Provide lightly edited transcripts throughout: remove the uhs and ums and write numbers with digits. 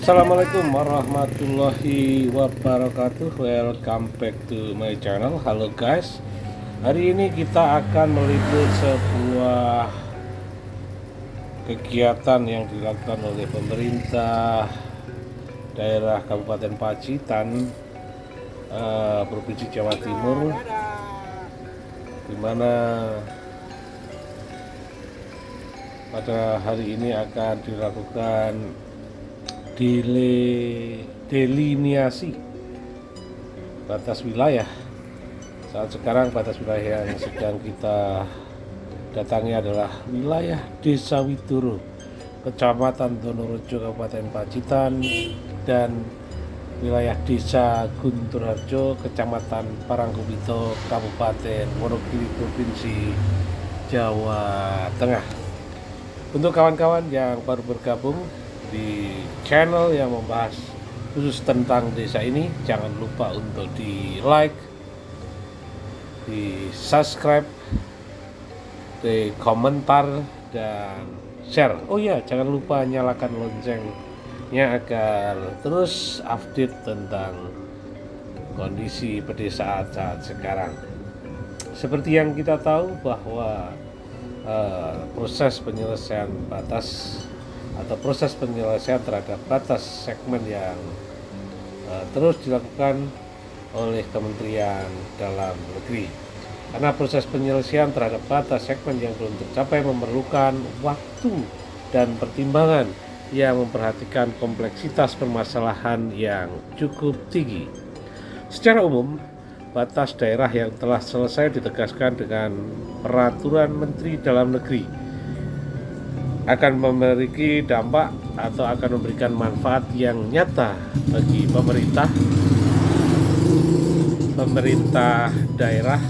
Assalamualaikum warahmatullahi wabarakatuh. Welcome back to my channel. Halo guys, hari ini kita akan meliput sebuah kegiatan yang dilakukan oleh pemerintah daerah Kabupaten Pacitan, Provinsi Jawa Timur, di mana pada hari ini akan dilakukan deliniasi batas wilayah. Saat sekarang batas wilayah yang sedang kita datangi adalah wilayah Desa Widoro, Kecamatan Donorejo, Kabupaten Pacitan, dan wilayah Desa Gunturharjo, Kecamatan Parangkubito, Kabupaten Wonogiri, Provinsi Jawa Tengah. Untuk kawan-kawan yang baru bergabung di channel yang membahas khusus tentang desa ini, jangan lupa untuk di like, di subscribe, di komentar, dan share. Oh ya, jangan lupa nyalakan loncengnya agar terus update tentang kondisi pedesaan saat sekarang. Seperti yang kita tahu bahwa proses penyelesaian batas atau proses penyelesaian terhadap batas segmen yang terus dilakukan oleh Kementerian Dalam Negeri. Karena proses penyelesaian terhadap batas segmen yang belum tercapai memerlukan waktu dan pertimbangan yang memperhatikan kompleksitas permasalahan yang cukup tinggi. Secara umum, batas daerah yang telah selesai ditegaskan dengan Peraturan Menteri Dalam Negeri akan memiliki dampak atau akan memberikan manfaat yang nyata bagi pemerintah daerah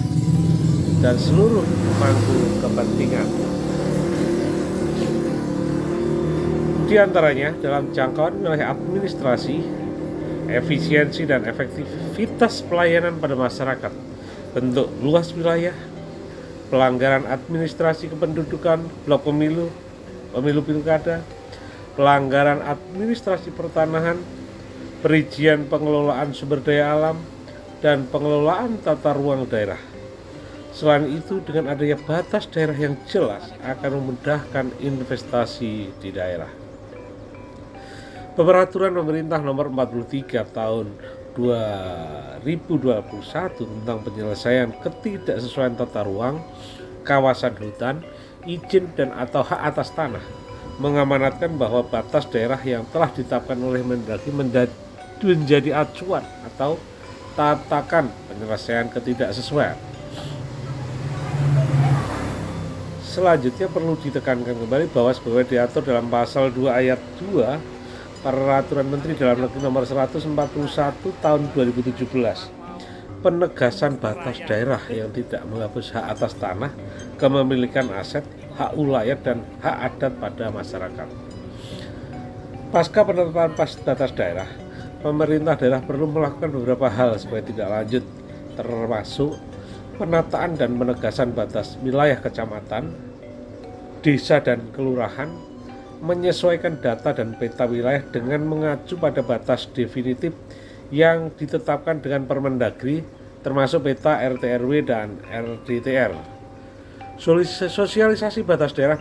dan seluruh pemangku kepentingan. Di antaranya dalam jangkauan wilayah administrasi, efisiensi dan efektivitas pelayanan pada masyarakat, bentuk luas wilayah, pelanggaran administrasi kependudukan, blok pemilu pilkada, pelanggaran administrasi pertanahan, perizinan pengelolaan sumber daya alam, dan pengelolaan tata ruang daerah. Selain itu, dengan adanya batas daerah yang jelas akan memudahkan investasi di daerah. Peraturan Pemerintah Nomor 43 Tahun 2021 tentang penyelesaian ketidaksesuaian tata ruang, kawasan hutan, izin dan atau hak atas tanah mengamanatkan bahwa batas daerah yang telah ditetapkan oleh Mendagri menjadi acuan atau tatakan penyelesaian ketidaksesuaian. Selanjutnya perlu ditekankan kembali bahwa sebagaimana diatur dalam pasal 2 ayat 2 Peraturan Menteri Dalam Negeri Nomor 141 Tahun 2017, penegasan batas daerah yang tidak menghapus hak atas tanah, kepemilikan aset, hak ulayat, dan hak adat pada masyarakat. Pasca penetapan batas daerah, pemerintah daerah perlu melakukan beberapa hal supaya tidak lanjut, termasuk penataan dan penegasan batas wilayah kecamatan, desa, dan kelurahan, menyesuaikan data dan peta wilayah dengan mengacu pada batas definitif yang ditetapkan dengan Permendagri, termasuk peta RT/RW dan RDTR. Sosialisasi batas daerah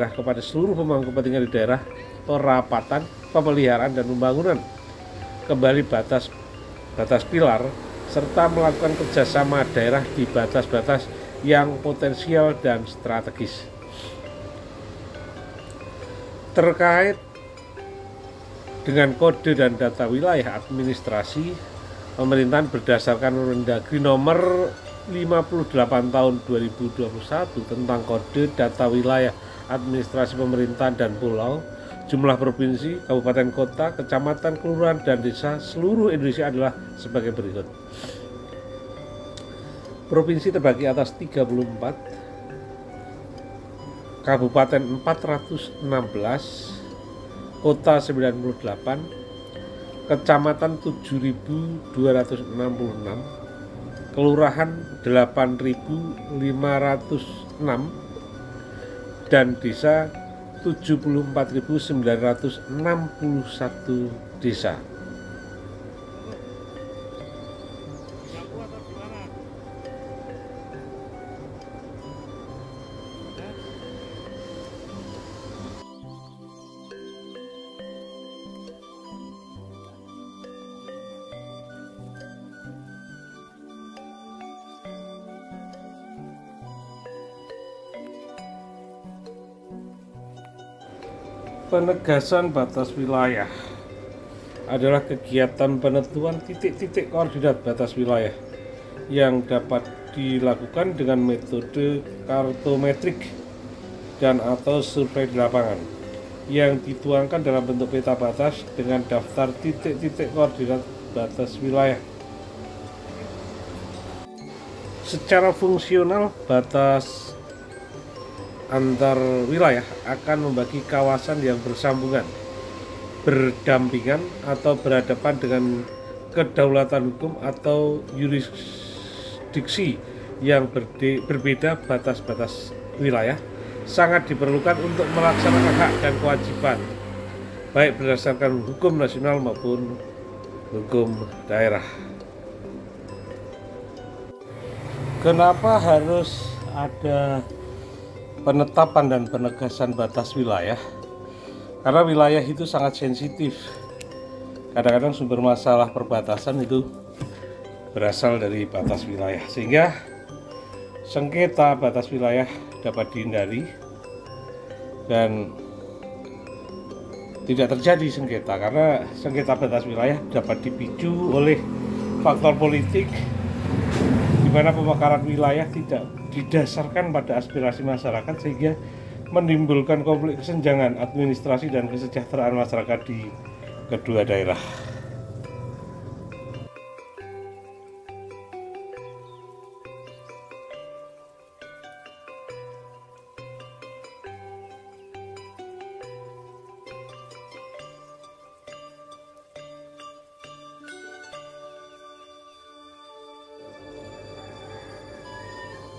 kepada seluruh pemangku kepentingan di daerah, perapatan, pemeliharaan dan pembangunan kembali batas pilar, serta melakukan kerjasama daerah di batas-batas yang potensial dan strategis. Terkait dengan kode dan data wilayah administrasi, pemerintahan berdasarkan Permendagri Nomor 58 Tahun 2021 tentang kode data wilayah administrasi pemerintahan dan pulau, jumlah provinsi, kabupaten kota, kecamatan, kelurahan, dan desa seluruh Indonesia adalah sebagai berikut. Provinsi terbagi atas 34, kabupaten 416, kota 98, kecamatan 7.266, kelurahan 8.506, dan desa 74.961 desa. Penegasan batas wilayah adalah kegiatan penentuan titik-titik koordinat batas wilayah yang dapat dilakukan dengan metode kartometrik dan atau survei di lapangan yang dituangkan dalam bentuk peta batas dengan daftar titik-titik koordinat batas wilayah. Secara fungsional, batas antar wilayah akan membagi kawasan yang bersambungan, berdampingan atau berhadapan dengan kedaulatan hukum atau yurisdiksi yang berbeda. Batas-batas wilayah sangat diperlukan untuk melaksanakan hak dan kewajiban, baik berdasarkan hukum nasional maupun hukum daerah. Kenapa harus ada penetapan dan penegasan batas wilayah? Karena wilayah itu sangat sensitif. Kadang-kadang sumber masalah perbatasan itu berasal dari batas wilayah, sehingga sengketa batas wilayah dapat dihindari dan tidak terjadi sengketa, karena sengketa batas wilayah dapat dipicu oleh faktor politik di mana pemekaran wilayah tidak didasarkan pada aspirasi masyarakat, sehingga menimbulkan konflik kesenjangan administrasi dan kesejahteraan masyarakat di kedua daerah.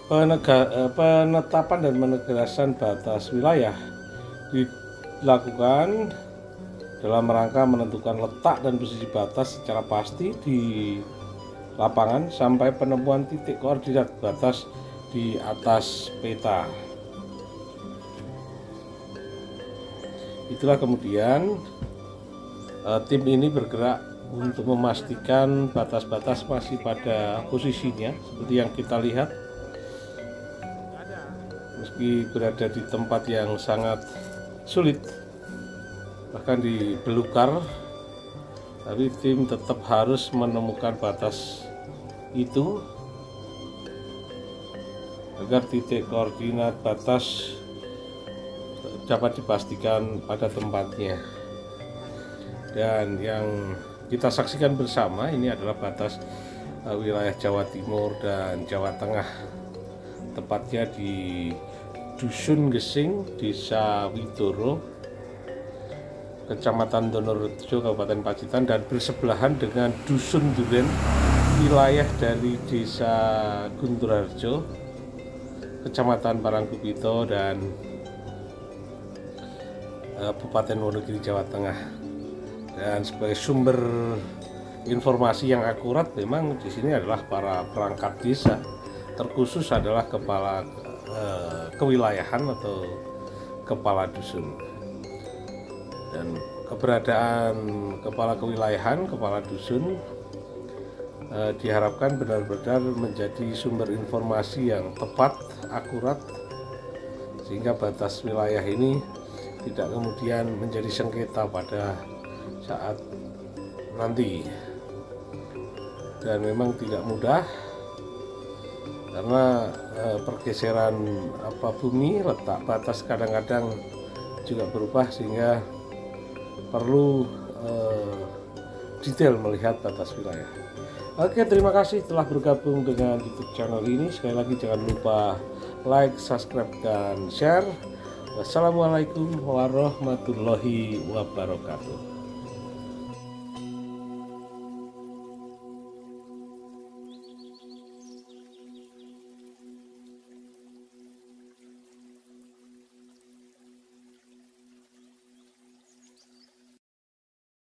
Penetapan dan penegasan batas wilayah dilakukan dalam rangka menentukan letak dan posisi batas secara pasti di lapangan sampai penemuan titik koordinat batas di atas peta. Itulah kemudian tim ini bergerak untuk memastikan batas-batas masih pada posisinya seperti yang kita lihat. Meski berada di tempat yang sangat sulit, bahkan di belukar, tapi tim tetap harus menemukan batas itu agar titik koordinat batas dapat dipastikan pada tempatnya. Dan yang kita saksikan bersama ini adalah batas wilayah Jawa Timur dan Jawa Tengah, tepatnya di Dusun Gesing, Desa Widoro, Kecamatan Donorejo, Kabupaten Pacitan, dan bersebelahan dengan Dusun Duren, wilayah dari Desa Gunturharjo, Kecamatan Parangkupito, dan Kabupaten Wonogiri, Jawa Tengah. Dan sebagai sumber informasi yang akurat, memang di sini adalah para perangkat desa, terkhusus adalah kepala kewilayahan atau kepala dusun. Dan keberadaan kepala kewilayahan, kepala dusun diharapkan benar-benar menjadi sumber informasi yang tepat, akurat, sehingga batas wilayah ini tidak kemudian menjadi sengketa pada saat nanti. Dan memang tidak mudah karena pergeseran bumi, letak batas kadang-kadang juga berubah, sehingga perlu detail melihat batas wilayah. Oke, terima kasih telah bergabung dengan YouTube channel ini. Sekali lagi jangan lupa like, subscribe, dan share. Wassalamualaikum warahmatullahi wabarakatuh.